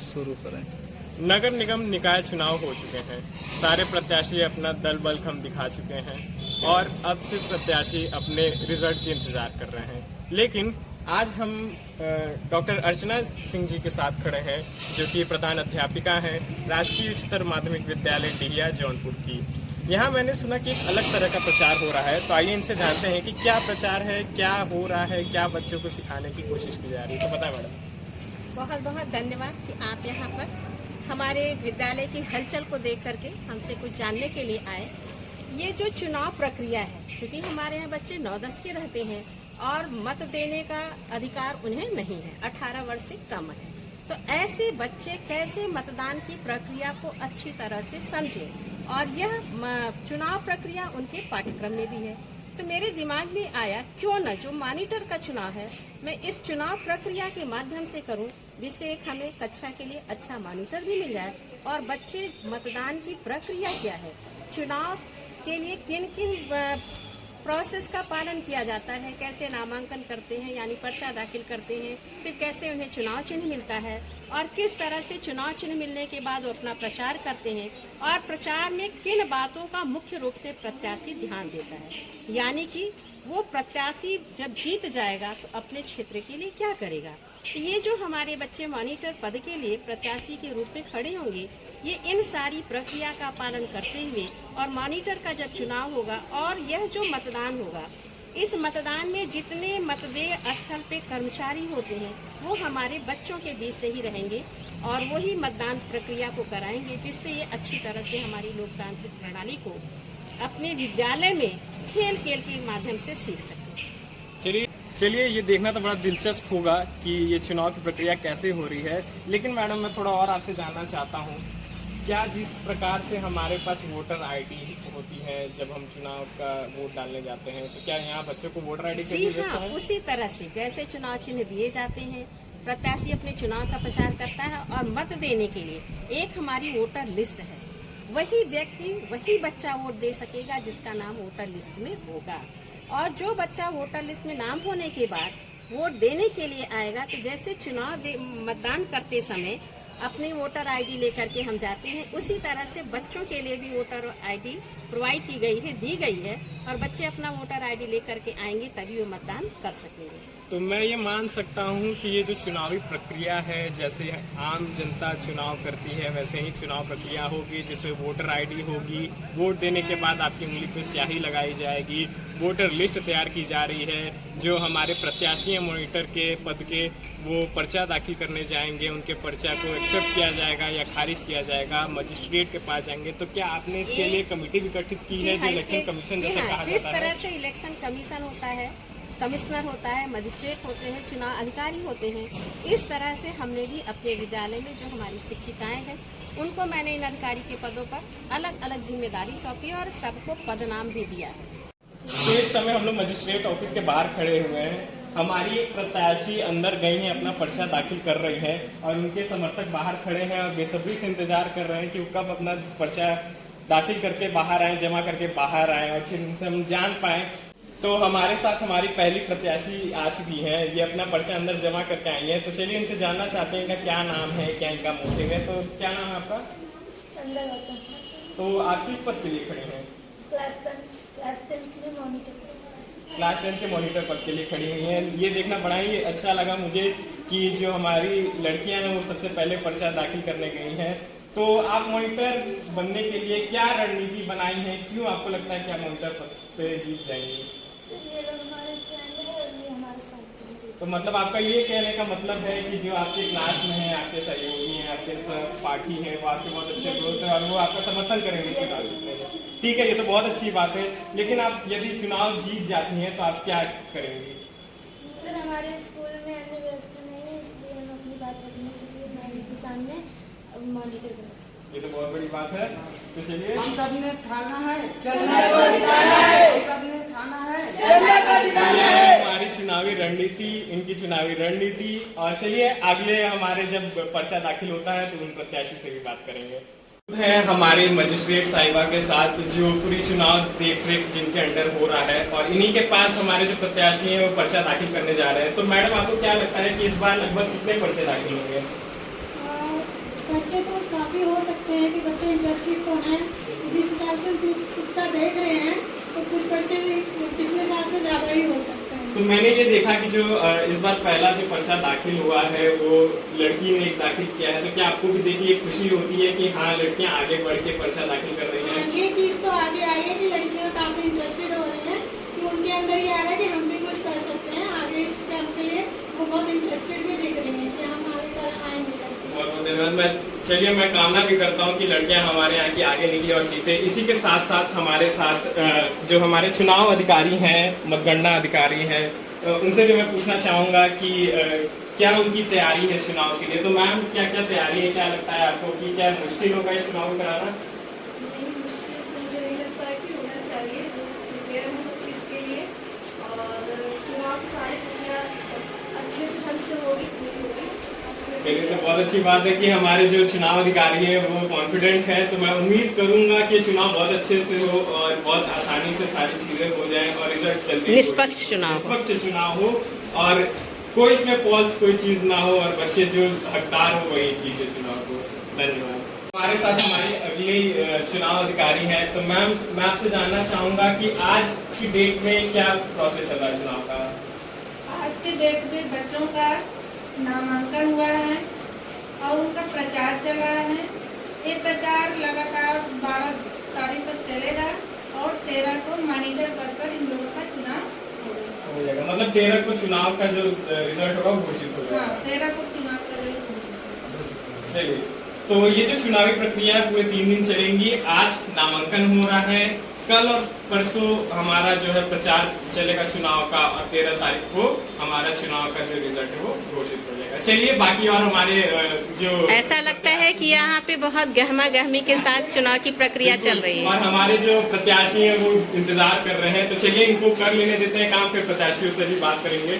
शुरू करें। नगर निगम निकाय चुनाव हो चुके हैं। सारे प्रत्याशी अपना दल बल खम दिखा चुके हैं और अब सिर्फ प्रत्याशी अपने रिजल्ट की इंतजार कर रहे हैं। लेकिन आज हम डॉक्टर अर्चना सिंह जी के साथ खड़े हैं, जो कि प्रधान अध्यापिका हैं राजकीय उच्चतर माध्यमिक विद्यालय डिहिया जौनपुर की। यहाँ मैंने सुना कि एक अलग तरह का प्रचार हो रहा है, तो आइए इनसे जानते हैं कि क्या प्रचार है, क्या हो रहा है, क्या बच्चों को सिखाने की कोशिश की जा रही है। तो बताएं मैडम। बहुत बहुत धन्यवाद कि आप यहाँ पर हमारे विद्यालय की हलचल को देख करके हमसे कुछ जानने के लिए आए। ये जो चुनाव प्रक्रिया है, क्योंकि हमारे यहाँ बच्चे 9-10 के रहते हैं और मत देने का अधिकार उन्हें नहीं है, 18 वर्ष से कम है, तो ऐसे बच्चे कैसे मतदान की प्रक्रिया को अच्छी तरह से समझें, और यह चुनाव प्रक्रिया उनके पाठ्यक्रम में भी है। तो मेरे दिमाग में आया क्यों न जो मॉनिटर का चुनाव है मैं इस चुनाव प्रक्रिया के माध्यम से करूं, जिससे एक हमें कक्षा के लिए अच्छा मॉनिटर भी मिल जाए और बच्चे मतदान की प्रक्रिया क्या है, चुनाव के लिए किन किन प्रोसेस का पालन किया जाता है, कैसे नामांकन करते हैं यानी पर्चा दाखिल करते हैं, फिर कैसे उन्हें चुनाव चिन्ह मिलता है और किस तरह से चुनाव चिन्ह मिलने के बाद वो अपना प्रचार करते हैं और प्रचार में किन बातों का मुख्य रूप से प्रत्याशी ध्यान देता है, यानी कि वो प्रत्याशी जब जीत जाएगा तो अपने क्षेत्र के लिए क्या करेगा। तो ये जो हमारे बच्चे मॉनिटर पद के लिए प्रत्याशी के रूप में खड़े होंगे, ये इन सारी प्रक्रिया का पालन करते हुए और मॉनिटर का जब चुनाव होगा और यह जो मतदान होगा, इस मतदान में जितने मतदेय स्थल पे कर्मचारी होते हैं वो हमारे बच्चों के बीच से ही रहेंगे और वही मतदान प्रक्रिया को कराएंगे, जिससे ये अच्छी तरह से हमारी लोकतांत्रिक प्रणाली को अपने विद्यालय में खेल खेल के माध्यम से सीख सकें। चलिए ये देखना तो बड़ा दिलचस्प होगा कि ये चुनाव की प्रक्रिया कैसे हो रही है। लेकिन मैडम मैं थोड़ा और आपसे जानना चाहता हूँ, क्या जिस प्रकार से हमारे पास वोटर आईडी होती है जब हम चुनाव का वोट डालने जाते हैं, तो क्या यहाँ बच्चों को वोटर आईडी जी हाँ, उसी तरह से जैसे चुनाव चिन्ह दिए जाते हैं, प्रत्याशी अपने चुनाव का प्रचार करता है और मत देने के लिए एक हमारी वोटर लिस्ट है, वही व्यक्ति वही बच्चा वोट दे सकेगा जिसका नाम वोटर लिस्ट में होगा। और जो बच्चा वोटर लिस्ट में नाम होने के बाद वोट देने के लिए आएगा, तो जैसे मतदान करते समय अपनी वोटर आईडी लेकर के हम जाते हैं, उसी तरह से बच्चों के लिए भी वोटर आईडी प्रोवाइड की गई है, दी गई है, और बच्चे अपना वोटर आईडी लेकर के आएंगे तभी वो मतदान कर सकेंगे। तो मैं ये मान सकता हूँ कि ये जो चुनावी प्रक्रिया है, जैसे आम जनता चुनाव करती है वैसे ही चुनाव प्रक्रिया होगी, जिसमें वोटर आईडी होगी, वोट देने के बाद आपकी उंगली पे स्याही लगाई जाएगी, वोटर लिस्ट तैयार की जा रही है, जो हमारे प्रत्याशी हैं मॉनिटर के पद के वो पर्चा दाखिल करने जाएंगे, उनके पर्चा को एक्सेप्ट किया जाएगा या खारिज किया जाएगा, मजिस्ट्रेट के पास जाएंगे। तो क्या आपने इसके लिए कमेटी भी गठित की है, जो इलेक्शन कमीशन जैसा कहा जिस जाता है? तरह से इलेक्शन कमीशन होता है, कमिश्नर होता है, मजिस्ट्रेट होते हैं, चुनाव अधिकारी होते हैं, इस तरह से हमने भी अपने विद्यालय में जो हमारी शिक्षिकाएं हैं उनको मैंने इन अधिकारी के पदों पर अलग अलग जिम्मेदारी सौंपी और सबको पदनाम भी दिया है। तो इस समय हम लोग मजिस्ट्रेट ऑफिस के बाहर खड़े हुए हैं। हमारी एक प्रत्याशी अंदर गई हैं, अपना पर्चा दाखिल कर रही है और उनके समर्थक बाहर खड़े हैं और बेसब्री से इंतजार कर रहे हैं कि वो कब अपना पर्चा दाखिल करके बाहर आए, जमा करके बाहर आए और फिर उनसे हम जान पाए। तो हमारे साथ हमारी पहली प्रत्याशी आ चुकी है, ये अपना पर्चा अंदर जमा करके आई है। तो चलिए इनसे जानना चाहते हैं इनका क्या नाम है, क्या इनका मोटिव है। तो क्या नाम है आपका? चंदा गौतम। तो आप किस पद के लिए खड़े हैं? क्लास 10 के मॉनिटर। क्लास 10 के मॉनिटर पद के लिए खड़ी हुई हैं। ये देखना बड़ा ही अच्छा लगा मुझे कि जो हमारी लड़कियां हैं वो सबसे पहले पर्चा दाखिल करने गई हैं। तो आप मॉनिटर बनने के लिए क्या रणनीति बनाई है, क्यों आपको लगता है कि आप मॉनिटर पद पे जीत जाएंगी? ये लोग हमारे फ्रेंड है और ये हमारे साथ। तो मतलब आपका ये कहने का मतलब है कि जो आपके क्लास में है, आपके सहयोगी हैं, आपके सहपाठी हैं, वो आपके बहुत अच्छे दोस्त हैं और वो आपका समर्थन करेंगे चुनाव जीतने में। ठीक है, ये तो बहुत अच्छी बात है। लेकिन आप यदि चुनाव जीत जाती हैं तो आप क्या करेंगी? सर हमारे स्कूल में अन्य व्यवस्था नहीं है, इसलिए हम अपनी बात रखने के लिए मैम के सामने मॉनिटर बने। ये तो बहुत बड़ी बात है। तो चलिए, हम सबने खाना है, चलना को जिताना है, हम सबने खाना है, चलना को जिताना है। हमारी चुनावी रणनीति, इनकी चुनावी रणनीति। और चलिए अगले हमारे जब पर्चा दाखिल होता है तो उन प्रत्याशी से भी बात करेंगे। है हमारे मजिस्ट्रेट साहिबा के साथ जो पूरी चुनाव देखरेख जिनके अंडर हो रहा है, और इन्हीं के पास हमारे जो प्रत्याशी हैं वो पर्चा दाखिल करने जा रहे हैं। तो मैडम आपको क्या लगता है कि इस बार लगभग कितने पर्चे दाखिल होंगे? बच्चे तो काफ़ी हो सकते हैं कि बच्चे इंटरेस्टेड तो हैं, जिस हिसाब से उनकी उत्सुकता देख रहे हैं तो कुछ बच्चे पिछले साल से ज़्यादा ही हो सकते हैं। तो मैंने ये देखा कि जो इस बार पहला जो पर्चा दाखिल हुआ है वो लड़की ने एक दाखिल किया है, तो क्या आपको भी देखिए खुशी होती है कि हाँ लड़कियां आगे बढ़ के पर्चा दाखिल कर रही हैं? ये चीज़ तो आगे आई है कि लड़कियाँ काफ़ी इंटरेस्टेड हो रही हैं, कि उनके अंदर ये आ रहा है कि हम भी कुछ कर सकते हैं आगे इस काम के लिए। वो बहुत इंटरेस्टेड भी दिख रही हैं कि हम आगे आएंगे। बहुत बहुत धन्यवाद। मैं चलिए मैं कामना भी करता हूँ कि लड़कियां हमारे यहाँ की आगे निकले और जीते। इसी के साथ साथ हमारे साथ जो हमारे चुनाव अधिकारी हैं, मतगणना अधिकारी हैं, उनसे भी मैं पूछना चाहूँगा कि क्या उनकी तैयारी है चुनाव के लिए। तो मैम क्या क्या तैयारी है, क्या लगता है आपको कि क्या मुश्किल होगा इस चुनाव कराना? नहीं, मुश्किल तो मुझे नहीं लगता है कि होना चाहिए, प्रिपेयर हम सब चीज़ के लिए। और चुनाव की सारी प्रक्रिया अच्छे से ढंग से होगी, पूरी होगी। चलिए तो बहुत अच्छी बात है कि हमारे जो चुनाव अधिकारी हैं वो कॉन्फिडेंट है। तो मैं उम्मीद करूंगा कि चुनाव बहुत अच्छे से हो और बहुत आसानी से सारी चीजें हो जाएं और रिजल्ट जल्दी निष्पक्ष चुनाव हो और कोई इसमें फॉल्स कोई चीज ना हो और बच्चे जो हकदार हो वही जीते चुनाव को। धन्यवाद। हमारे साथ हमारे अगले चुनाव अधिकारी हैं, तो मैम मैं आपसे जानना चाहूंगा कि आज की डेट में क्या प्रोसेस चल रहा है चुनाव का? आज के डेट में बच्चों का नामांकन हुआ है और उनका प्रचार चल रहा है। ये प्रचार लगातार 12 तारीख तक चलेगा और 13 को मॉनिटर पद पर इन लोगों का चुनाव हो जाएगा। मतलब 13 को चुनाव का जो रिजल्ट होगा वो घोषित हो जाएगा। हाँ, 13 को चुनाव का रिजल्ट घोषित। चलिए तो ये जो चुनावी प्रक्रिया है पूरे 3 दिन चलेंगी। आज नामांकन हो रहा है, कल और परसों हमारा जो है प्रचार चलेगा चुनाव का और 13 तारीख को हमारा चुनाव का जो रिजल्ट है वो घोषित हो जाएगा। चलिए बाकी और हमारे जो ऐसा लगता है कि यहाँ पे बहुत गहमा गहमी के साथ चुनाव की प्रक्रिया चल रही और है हमारे जो प्रत्याशी हैं वो इंतजार कर रहे हैं। तो चलिए इनको कर लेने देते हैं काम, फिर प्रत्याशियों से भी बात करेंगे।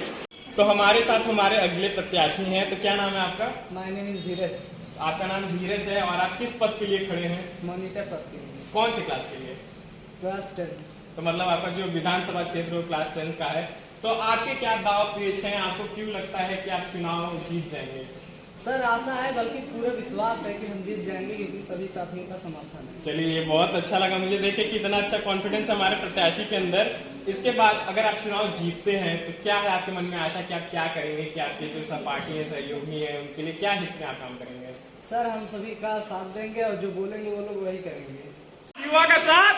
तो हमारे साथ हमारे अगले प्रत्याशी हैं, तो क्या नाम है आपका? माय नेम इज धीरज। आपका नाम धीरज है और आप किस पद के लिए खड़े हैं? मॉनिटर पद के लिए। कौन सी क्लास के लिए? क्लास 10। तो मतलब आपका जो विधानसभा क्षेत्र वो क्लास 10 का है। तो आपके क्या दाव पेश हैं, आपको क्यों लगता है कि आप चुनाव जीत जाएंगे? सर आशा है, बल्कि पूरा विश्वास है कि हम जीत जाएंगे, क्योंकि सभी साथियों का समर्थन है। चलिए ये बहुत अच्छा लगा मुझे देखे कि इतना अच्छा कॉन्फिडेंस है हमारे प्रत्याशी के अंदर। इसके बाद अगर आप चुनाव जीतते हैं तो क्या है आपके मन में आशा कि आप क्या करेंगे, कि आपके जो सहपाठी हैं, सहयोगी हैं, उनके लिए क्या हित में आप काम करेंगे? सर हम सभी का साथ देंगे और जो बोलेंगे वो लोग वही करेंगे। युवा का साथ,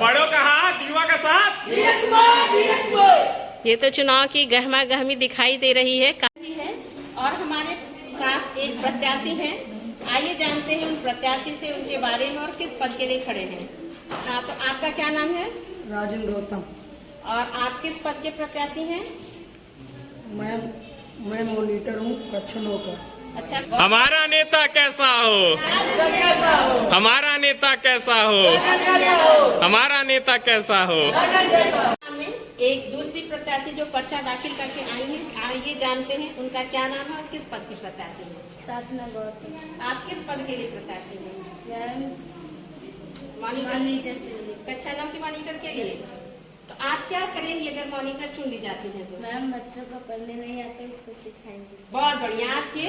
बड़ों का हाथ, युवा का साथ। ये तो चुनाव की गहमा गहमी दिखाई दे रही है। और हमारे साथ एक प्रत्याशी हैं। आइए जानते हैं उन प्रत्याशी से उनके बारे में और किस पद के लिए खड़े हैं। तो आपका क्या नाम है? राजेंद्र गौतम। और आप किस पद के प्रत्याशी हैं? मैं मॉनिटर हूँ कक्षा 9 का। अच्छा, हमारा नेता कैसा हो, हमारा नेता कैसा हो, हमारा नेता कैसा हो। एक दूसरी प्रत्याशी जो पर्चा दाखिल करके आई हैं, आइए जानते हैं उनका क्या नाम है और किस पद की प्रत्याशी है। साधना गौतम। आप किस पद के लिए प्रत्याशी हैं? मैम मॉनिटर मॉनिटर के लिए। कक्षा 9 की मॉनिटर के लिए। तो आप क्या करेंगे अगर मॉनिटर चुन ली जाती है तो? मैम बच्चों को पढ़ने नहीं आता, इसको सिखाएंगे। बहुत बढ़िया, आपके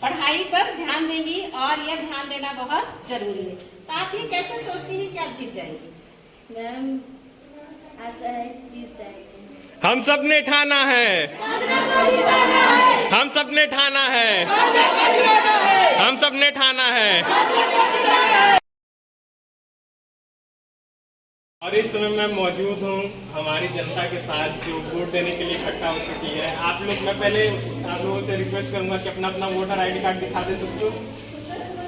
पढ़ाई पर ध्यान देंगी और यह ध्यान देना बहुत जरूरी है। तो आप ये कैसे सोचती हैं कि आप जीत जाएंगी? मैम आशा है जीत जाएंगे। हम सब ने ठाना है, हम सब ने ठाना है, हम सब ने ठाना है। और इस समय मैं मौजूद हूँ हमारी जनता के साथ जो वोट देने के लिए इकट्ठा हो चुकी है। आप लोग, मैं पहले आप लोगों से रिक्वेस्ट करूंगा कि अपना अपना वोटर आईडी कार्ड दिखा दे सबको।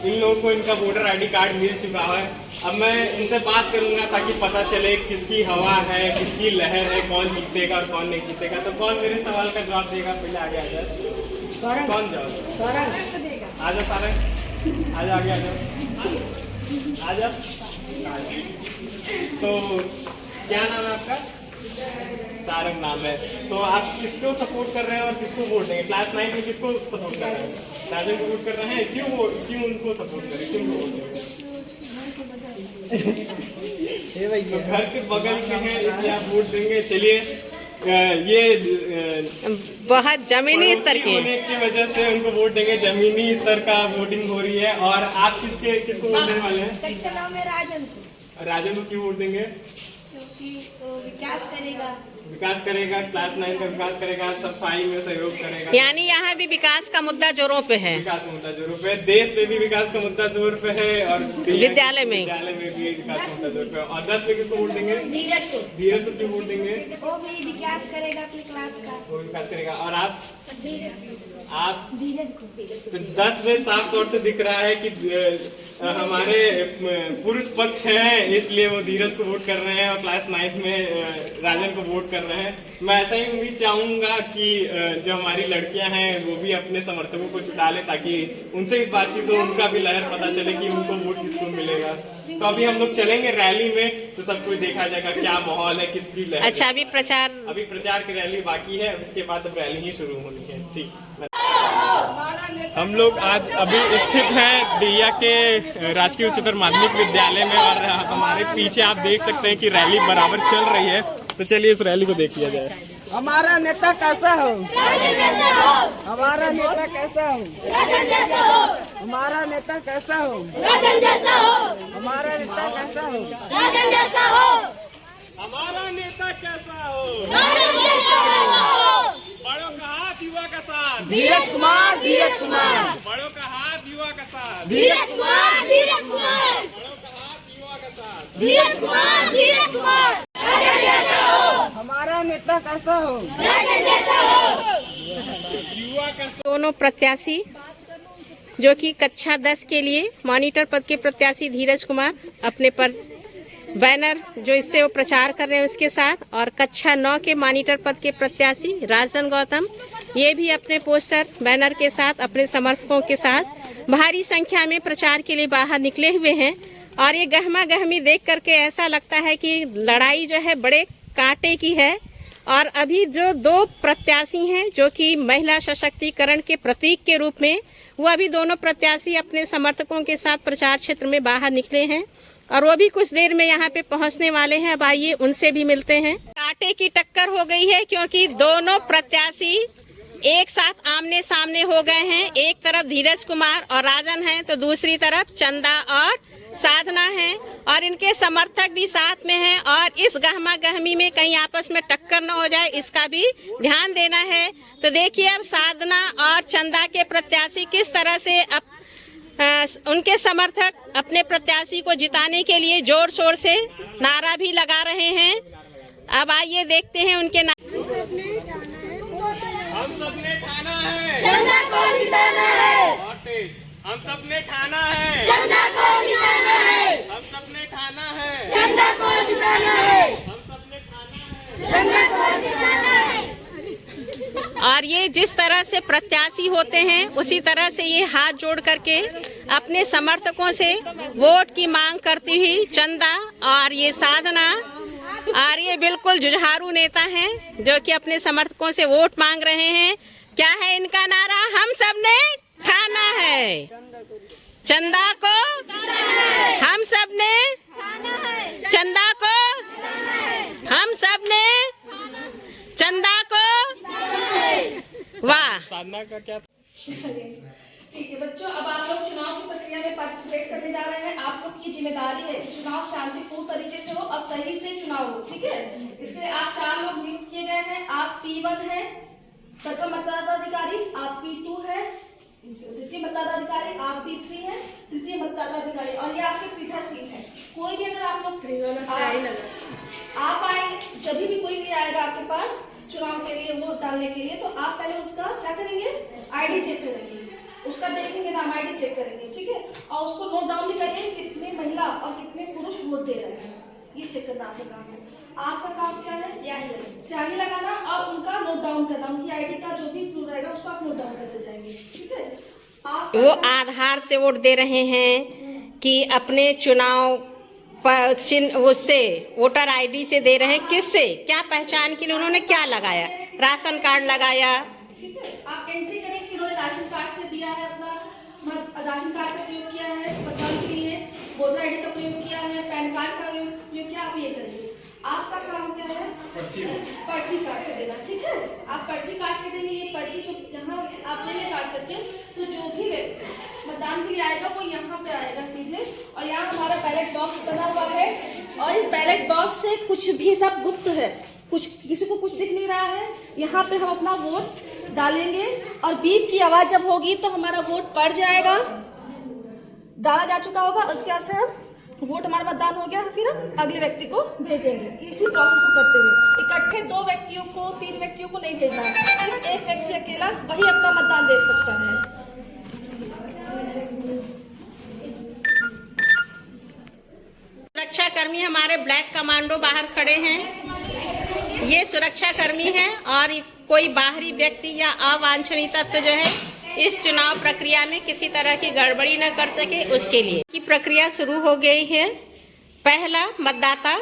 इन लोगों को इनका वोटर आईडी कार्ड मिल चुका है। अब मैं इनसे बात करूंगा ताकि पता चले किसकी हवा है, किसकी लहर है, कौन जीतेगा और कौन नहीं जीतेगा। तो कौन मेरे सवाल का जवाब देगा? पहले आगे आ जाए। कौन जवाब? आजा सारंग, आजा आगे आ जाओ, आजा। तो क्या नाम है आपका? सारंग नाम है। तो आप किसको सपोर्ट कर रहे हैं और किसको वोट देंगे? क्लास 9 में किसको सपोर्ट कर रहे हैं? राजन को वोट कर रहे हैं। क्यों उनको सपोर्ट करें, क्यों वोट देंगे? तो घर के बगल के हैं इसलिए आप वोट देंगे। चलिए बहुत जमीनी स्तर के होने की वजह से उनको वोट देंगे। जमीनी स्तर का वोटिंग हो रही है। और आप किसको वोट देने वाले हैं? कक्षा 9 में राजन को क्यों वोट देंगे? क्योंकि वो विकास करेगा, क्लास 9 का विकास करेगा, सफाई में सहयोग करेगा। यानी यहाँ भी विकास का मुद्दा जोरों पे है। विकास का मुद्दा जोरों पे, देश में भी विकास का मुद्दा जोर पे है और विद्यालय में भी विकास का मुद्दा जोर पे है। और 10 में किसको वोट देंगे? धीरज को क्यों वोट देंगे? वो भी विकास करेगा अपनी क्लास का। वो विकास करेगा। और आप धीरज को तो 10 में साफ तौर से दिख रहा है कि हमारे पुरुष पक्ष हैं, इसलिए वो धीरज को वोट कर रहे हैं और क्लास 9 में राजन को वोट कर रहे हैं। मैं ऐसा ही उम्मीद चाहूंगा कि जो हमारी लड़कियां हैं वो भी अपने समर्थकों को जुटा ले, ताकि उनसे भी बातचीत हो, उनका भी लहर पता चले कि उनको वोट किसको मिलेगा। तो अभी हम लोग चलेंगे रैली में, तो सब कुछ देखा जाएगा क्या माहौल है, किसकी लहर। अच्छा, अभी प्रचार की रैली बाकी है, इसके बाद अब रैली ही शुरू होनी है। ठीक, हम लोग आज अभी स्थित हैं दिया के राजकीय उच्चतर माध्यमिक विद्यालय में और हमारे पीछे आप देख सकते हैं कि रैली बराबर चल रही है। तो चलिए इस रैली को देख लिया जाए। हमारा नेता कैसा हो? हमारा नेता कैसा हो? हमारा नेता कैसा हो? हमारा नेता कैसा हो? हमारा नेता कैसा हो? बड़ों का हाथ, युवा का साथ। धीरज कुमार बड़ों का हाथ, युवा का साथ। धीरज कुमार बड़ों का हाथ, युवा का साथ। हमारा नेता कैसा हो? युवा का साथ। दोनों प्रत्याशी जो कि कक्षा 10 के लिए मॉनिटर पद के प्रत्याशी धीरज कुमार अपने पर बैनर जो इससे वो प्रचार कर रहे हैं उसके साथ, और कक्षा 9 के मॉनिटर पद के प्रत्याशी राजन गौतम ये भी अपने पोस्टर बैनर के साथ अपने समर्थकों के साथ भारी संख्या में प्रचार के लिए बाहर निकले हुए हैं। और ये गहमा गहमी देख करके ऐसा लगता है कि लड़ाई जो है बड़े कांटे की है। और अभी जो दो प्रत्याशी हैं जो कि महिला सशक्तिकरण के प्रतीक के रूप में, वो अभी दोनों प्रत्याशी अपने समर्थकों के साथ प्रचार क्षेत्र में बाहर निकले हैं और वो भी कुछ देर में यहाँ पे पहुँचने वाले हैं। अब आइए उनसे भी मिलते हैं। कांटे की टक्कर हो गई है क्योंकि दोनों प्रत्याशी एक साथ आमने सामने हो गए हैं। एक तरफ धीरज कुमार और राजन हैं तो दूसरी तरफ चंदा और साधना है और इनके समर्थक भी साथ में हैं। और इस गहमा गहमी में कहीं आपस में टक्कर न हो जाए इसका भी ध्यान देना है। तो देखिए अब साधना और चंदा के प्रत्याशी किस तरह से उनके समर्थक अपने प्रत्याशी को जिताने के लिए जोर शोर से नारा भी लगा रहे हैं। अब आइए देखते हैं उनके हम सबने ठाना है, चंदा को जिताना है। और तेज। हम सबने ठाना है, चंदा को जिताना है। हम सबने ठाना है, चंदा को जिताना है। हम सबने ठाना है, चंदा को जिताना है। और ये जिस तरह से प्रत्याशी होते हैं उसी तरह से ये हाथ जोड़ करके अपने समर्थकों से वोट की मांग करती हुई चंदा और ये साधना और ये बिल्कुल जुझारू नेता हैं जो कि अपने समर्थकों से वोट मांग रहे हैं। क्या है इनका नारा? हम सबने ठाना है, चंदा को हम सबने, चंदा को हम सबने, चंदा को। वाह, साधना का क्या? ठीक है बच्चों, अब आप लोग चुनाव की प्रक्रिया में पार्टिसिपेट करने जा रहे हैं। आप लोग की जिम्मेदारी है कि चुनाव शांतिपूर्ण तरीके से हो और सही से चुनाव हो। ठीक है, इसलिए आप 4 लोग नियुक्त किए गए हैं। आप P1 है प्रथम मतदाता अधिकारी, आप P2 है द्वितीय मतदाता अधिकारी, आप P3 है तृतीय मतदाता अधिकारी और ये आपके पीठासीन है। कोई भी अगर आप लोग आप आएंगे, जब भी कोई भी आएगा आपके पास चुनाव के लिए वोट डालने के लिए, तो आप पहले उसका क्या करेंगे? आईडी चेक करेंगे, उसका देखेंगे नाम, आईडी चेक करेंगे। ठीक है, और उसको नोट डाउन भी करिए कितने महिला और कितने पुरुष वोट दे रहे हैं, ये चेक करना आपका काम है। आपका काम क्या है? स्याही लगाना और उनका नोट डाउन करना। उनकी आईडी का जो भी प्रूफ रहेगा उसको आप नोट डाउन करते जाएंगे। ठीक है, आप वो आधार से वोट दे रहे हैं कि अपने चुनाव चिन्ह उससे वोटर आईडी से दे रहे हैं? किससे? क्या पहचान के लिए उन्होंने क्या लगाया? राशन कार्ड लगाया? ठीक है, आप एंट्री करें कि उन्होंने राशन कार्ड से दिया है, अपना राशन कार्ड का प्रयोग किया है मतदान के लिए, वोटर आईडी का प्रयोग किया है, पैन कार्ड का प्रयोग किया, आप ये करेंगे। आपका काम क्या है? पर्ची काट के देना, ठीक है? आप पर्ची काट के देंगे। ये पर्ची जो यहाँ आप देंगे काट करके, तो जो भी व्यक्ति मतदान के लिए आएगा वो यहाँ पे आएगा सीधे, और यहाँ हमारा बैलेट बॉक्स बना हुआ है, और इस बैलेट बॉक्स से कुछ भी सब गुप्त है, कुछ किसी को कुछ दिख नहीं रहा है। यहाँ पे हम अपना वोट डालेंगे, और बीप की आवाज़ जब होगी तो हमारा वोट पड़ जाएगा, डाला जा चुका होगा। उसके बाद से हम वोट हमारा मतदान हो गया, फिर हम अगले व्यक्ति को भेजेंगे। इसी प्रोसेस को करते हुए इकट्ठे 2 व्यक्तियों को 3 व्यक्तियों को नहीं भेजना है, सिर्फ एक व्यक्ति अकेला वही अपना मतदान दे सकता है। सुरक्षा कर्मी हमारे ब्लैक कमांडो बाहर खड़े हैं। ये सुरक्षा कर्मी हैं और कोई बाहरी व्यक्ति या अवांछनीय तत्व जो है इस चुनाव प्रक्रिया में किसी तरह की गड़बड़ी न कर सके, उसके लिए की प्रक्रिया शुरू हो गई है। पहला मतदाता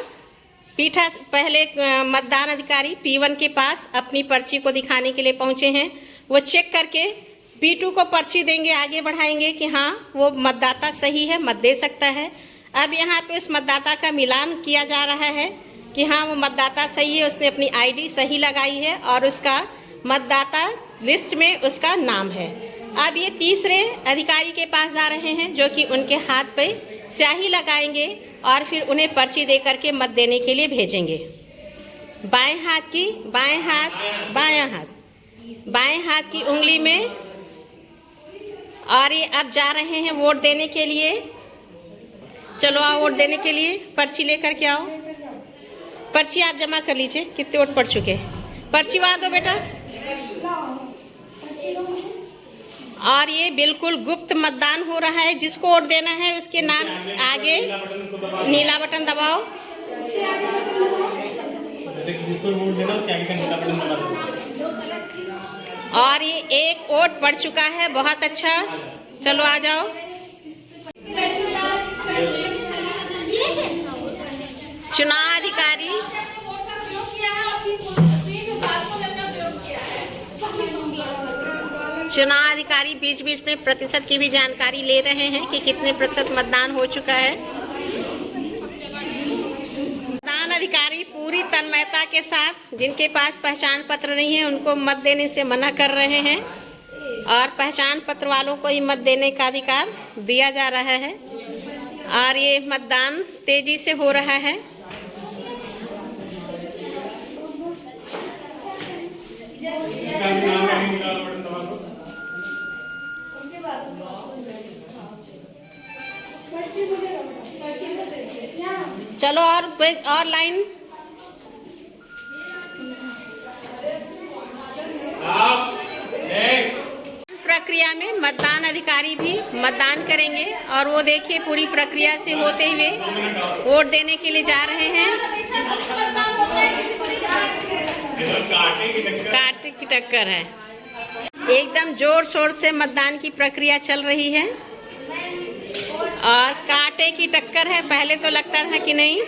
पहले मतदान अधिकारी P1 के पास अपनी पर्ची को दिखाने के लिए पहुंचे हैं। वो चेक करके P2 को पर्ची देंगे, आगे बढ़ाएंगे कि हाँ वो मतदाता सही है, मत दे सकता है। अब यहाँ पे उस मतदाता का मिलान किया जा रहा है कि हाँ वो मतदाता सही है, उसने अपनी ID सही लगाई है और उसका मतदाता लिस्ट में उसका नाम है। अब ये तीसरे अधिकारी के पास जा रहे हैं जो कि उनके हाथ पे स्याही लगाएंगे और फिर उन्हें पर्ची दे करके मत देने के लिए भेजेंगे। बाएं हाथ की उंगली में, और ये अब जा रहे हैं वोट देने के लिए। चलो आओ वोट देने के लिए, पर्ची लेकर के आओ। पर्ची आप जमा कर लीजिए, कितने वोट पड़ चुके हैं। पर्ची वहाँ दो बेटा। और ये बिल्कुल गुप्त मतदान हो रहा है। जिसको वोट देना है उसके नाम आगे नीला बटन दबाओ। और ये एक वोट पड़ चुका है, बहुत अच्छा। चलो आ जाओ। चुनाव अधिकारी बीच बीच में प्रतिशत की भी जानकारी ले रहे हैं कि कितने प्रतिशत मतदान हो चुका है। मतदान अधिकारी पूरी तन्मयता के साथ जिनके पास पहचान पत्र नहीं है उनको मत देने से मना कर रहे हैं, और पहचान पत्र वालों को ही मत देने का अधिकार दिया जा रहा है। और ये मतदान तेजी से हो रहा है। चलो और लाइन। प्रक्रिया में मतदान अधिकारी भी मतदान करेंगे और वो देखिए पूरी प्रक्रिया से होते हुए वोट देने के लिए जा रहे हैं। कांटे की टक्कर है, एकदम जोर शोर से मतदान की प्रक्रिया चल रही है और कांटे की टक्कर है। पहले तो लगता था कि नहीं,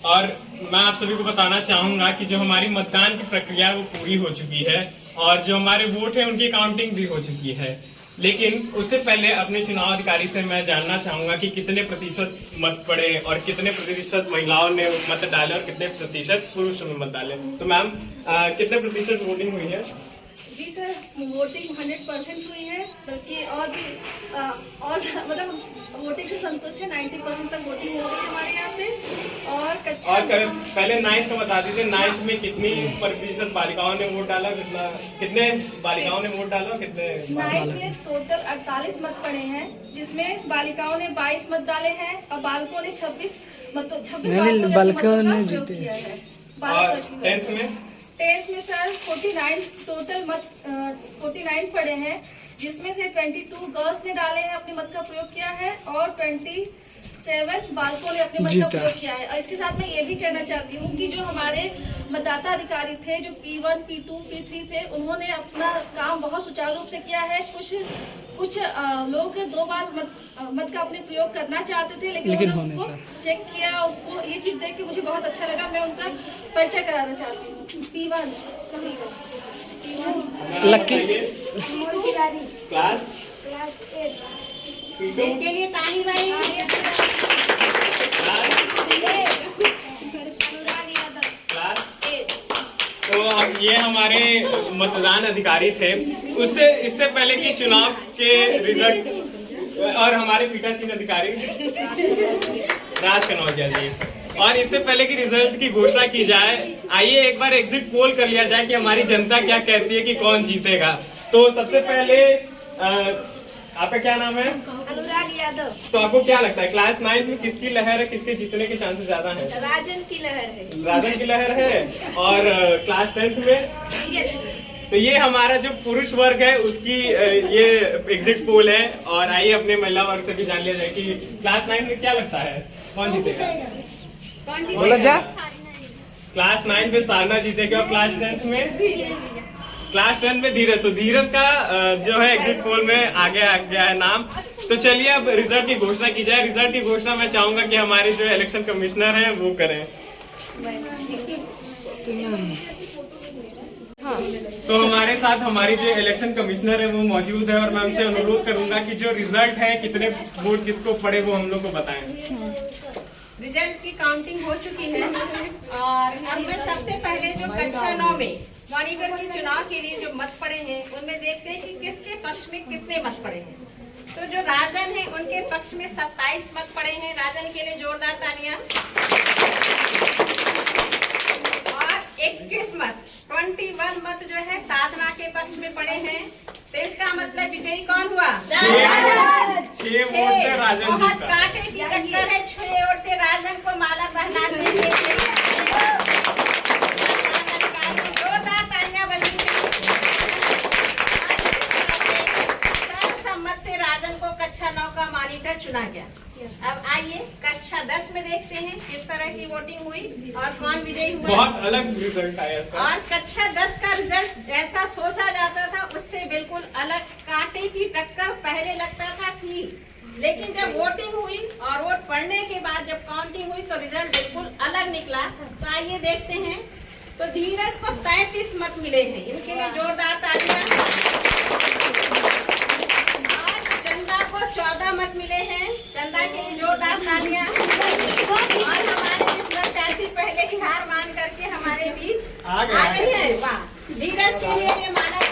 और मैं आप सभी को बताना चाहूंगा कि जो हमारी मतदान की प्रक्रिया वो पूरी हो चुकी है और जो हमारे वोट है उनकी काउंटिंग भी हो चुकी है। लेकिन उससे पहले अपने चुनाव अधिकारी से मैं जानना चाहूंगा कि कितने प्रतिशत मत पड़े और कितने प्रतिशत महिलाओं ने मत डाले और कितने प्रतिशत पुरुषों ने मत डाले। तो मैम कितने प्रतिशत वोटिंग हुई है? जी सर, वोटिंग 100% हुई है, बल्कि और भी और मतलब वोटिंग से संतुष्ट है। 90% तक वोटिंग हो गई हमारे यहाँ पे। और पहले 9th का बता दीजिए, 9th में कितनी प्रतिशत बालिकाओं ने वोट डाला, कितने बालिकाओं ने वोट डाला, कितने? 9th में टोटल 48 मत पड़े हैं, जिसमें बालिकाओं ने 22 मत डाले हैं और बालकों ने 26 बालकों ने जीते हैं। और 10th में सर 49 टोटल मत 49 पड़े हैं, जिसमें से 22 गर्ल्स ने डाले हैं, अपने मत का प्रयोग किया है, और 27 बालकों ने अपने मत का प्रयोग किया है। और इसके साथ मैं ये भी कहना चाहती हूँ कि जो हमारे मतदाता अधिकारी थे, जो P1, P2, P3 थे, उन्होंने अपना काम बहुत सुचारू रूप से किया है। कुछ लोग 2 बार मत का अपने प्रयोग करना चाहते थे, लेकिन उसको चेक किया। उसको ये चीज देख के मुझे बहुत अच्छा लगा। मैं उनका परिचय कराना चाहती हूँ। P1 लकी क्लास इनके लिए ताली भाई। तो अब ये हमारे मतदान अधिकारी थे। इससे पहले कि चुनाव के रिजल्ट और हमारे पीठासीन अधिकारी राज कनौजिया जी, और इससे पहले कि रिजल्ट की घोषणा की जाए, आइए एक बार एग्जिट पोल कर लिया जाए कि हमारी जनता क्या कहती है कि कौन जीतेगा। तो सबसे पहले आपका क्या नाम है? अनुराग यादव। तो आपको क्या लगता है क्लास 9 में किसकी लहर है, किसके जीतने के चांसेस ज्यादा हैं? राजन की लहर है। राजन की लहर है। और क्लास 10th में तो ये हमारा जो पुरुष वर्ग है उसकी ये एग्जिट पोल है। और आइए अपने महिला वर्ग से भी जान लिया जाए कि क्लास 9 में क्या लगता है कौन जीतेगा? बोला जा। क्लास 9 में साधना जीतेगा और क्लास 10th में धीरज। तो धीरज का जो है एग्जिट पोल में आगे आ गया है नाम। तो चलिए अब रिजल्ट की घोषणा की जाए। रिजल्ट की घोषणा मैं चाहूंगा कि हमारे जो इलेक्शन कमिश्नर हैं वो करें। तो हमारे साथ हमारी जो इलेक्शन कमिश्नर है वो मौजूद है और मैं उनसे अनुरोध करूंगा कि जो रिजल्ट है कितने वोट किसको पड़े वो हम लोग को बताएं। रिजल्ट की काउंटिंग हो चुकी है और अब मैं सबसे पहले जो कक्षा 9 में मॉनिटर के चुनाव के लिए जो मत पड़े हैं उनमें देखते हैं कि किसके पक्ष में कितने मत पड़े हैं। तो जो राजन है उनके पक्ष में 27 मत पड़े हैं। राजन के लिए जोरदार तालियां। और 21 मत 21 मत जो है साधना के पक्ष में पड़े हैं। तो इसका मतलब विजयी कौन हुआ? 6 वोट से राजन बहुत जीता। कांटे की टक्कर है। 6 वोट से राजन को माला पहनाते हुए जोरदार तालियां बजी। सर्वसम्मत से राजन को कक्षा 9 का मॉनिटर चुना गया। अब आइए कक्षा 10 में देखते हैं किस तरह की वोटिंग हुई और कौन विजयी हुआ। बहुत अलग रिजल्ट आया इसका। और कक्षा 10 का रिजल्ट जैसा सोचा जाता था उससे बिल्कुल अलग। कांटे की टक्कर पहले लगता था थी, लेकिन जब वोटिंग हुई और वोट पड़ने के बाद जब काउंटिंग हुई तो रिजल्ट बिल्कुल अलग निकला। तो आइए देखते हैं। तो धीरज को 33 मत मिले हैं, इनके लिए जोरदार तालियां। और चंदा को 14 मत मिले हैं, चंदा के लिए जोरदार तालियां। और हमारे प्रत्याशी पहले ही हार मान करके हमारे बीच आ गई है। वाह, धीरज के लिए ये माला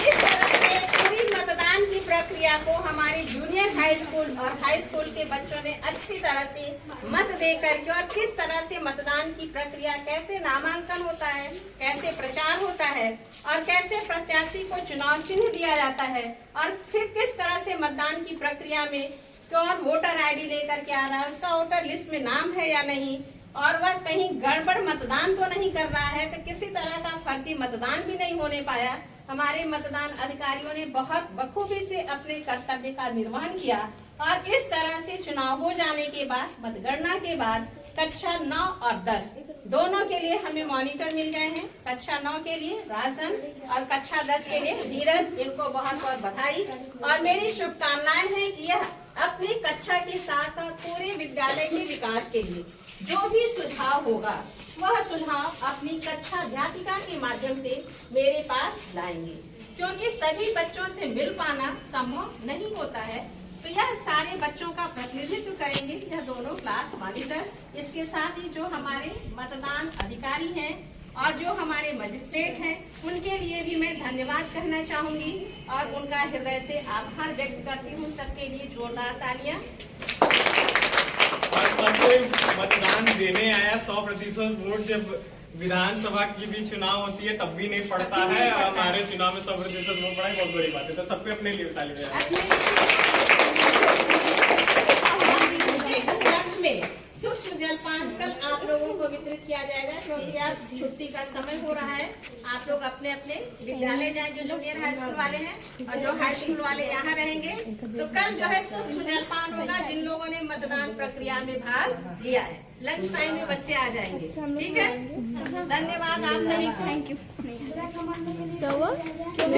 इस तरह से पूरी मतदान की प्रक्रिया को हमारे जूनियर हाई स्कूल और हाई स्कूल के बच्चों ने अच्छी तरह से मत दे करके और किस तरह से मतदान की प्रक्रिया, कैसे नामांकन होता है, कैसे प्रचार होता है और कैसे प्रत्याशी को चुनाव चिन्ह दिया जाता है और फिर किस तरह से मतदान की प्रक्रिया में कौन वोटर आईडी लेकर के आ रहा है, उसका वोटर लिस्ट में नाम है या नहीं, और वह कहीं गड़बड़ मतदान तो नहीं कर रहा है, तो किसी तरह का फर्जी मतदान भी नहीं होने पाया। हमारे मतदान अधिकारियों ने बहुत बखूबी से अपने कर्तव्य का निर्वहन किया और इस तरह से चुनाव हो जाने के बाद, मतगणना के बाद कक्षा 9 और 10 दोनों के लिए हमें मॉनिटर मिल गए हैं। कक्षा 9 के लिए राजन और कक्षा 10 के लिए धीरज। इनको बहुत बहुत बधाई और मेरी शुभकामनाएं हैं कि यह अपनी कक्षा के साथ साथ पूरे विद्यालय के विकास के लिए जो भी सुझाव होगा वह सुझाव अपनी कक्षा अध्यापिका के माध्यम से मेरे पास लाएंगे, क्योंकि सभी बच्चों से मिल पाना संभव नहीं होता है। तो यह सारे बच्चों का प्रतिनिधित्व करेंगे यह दोनों क्लास मॉनिटर। इसके साथ ही जो हमारे मतदान अधिकारी हैं और जो हमारे मजिस्ट्रेट हैं उनके लिए भी मैं धन्यवाद कहना चाहूंगी और उनका हृदय से आभार व्यक्त करती हूँ। सबके लिए जोरदार तालियां। और सब कोई मतदान देने आया। 100% वोट जब विधानसभा की भी चुनाव होती है तब भी नहीं पड़ता है और हमारे चुनाव में 100% वोट पड़ा है, बहुत बड़ी बात है। तो सब पे अपने लिए ताली में सूक्ष्म जलपान कल आप लोगों को वितरित किया जाएगा, क्योंकि अब छुट्टी का समय हो रहा है। आप लोग अपने अपने विद्यालय जाएं, जो जूनियर हाई स्कूल वाले हैं और जो हाई स्कूल वाले यहाँ रहेंगे। तो कल जो है सूक्ष्म जलपान होगा जिन लोगों ने मतदान प्रक्रिया में भाग लिया है। लंच टाइम में बच्चे आ जाएंगे, ठीक है। धन्यवाद आप सभी को।